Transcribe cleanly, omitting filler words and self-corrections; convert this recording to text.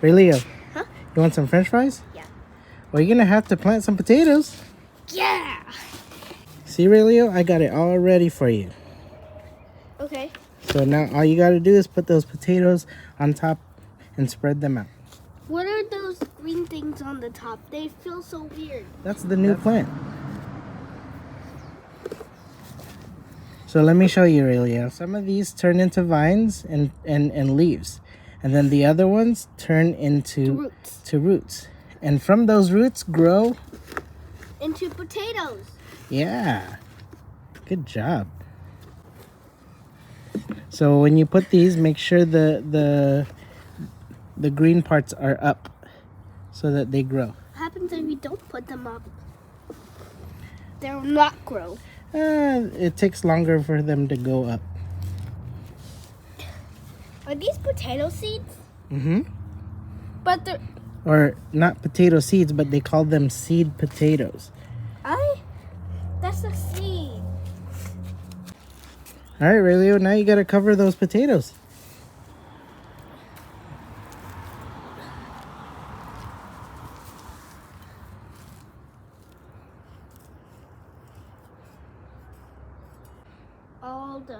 Leo, Huh? you want some French fries? Yeah. Well, you're gonna have to plant some potatoes. Yeah. See, Leo, I got it all ready for you. Okay. So now all you gotta do is put those potatoes on top and spread them out. What are those green things on the top? They feel so weird. That's the new plant. So let me show you, Leo. Some of these turn into vines and leaves. And then the other ones turn into roots. And from those roots grow into potatoes. Yeah. Good job. So when you put these, make sure the green parts are up so that they grow. What happens if you don't put them up? They'll not grow. It takes longer for them to go up. Are these potato seeds? Mm-hmm. But they're... Or not potato seeds, but they call them seed potatoes. That's a seed. All right, Leo, now you got to cover those potatoes. All done.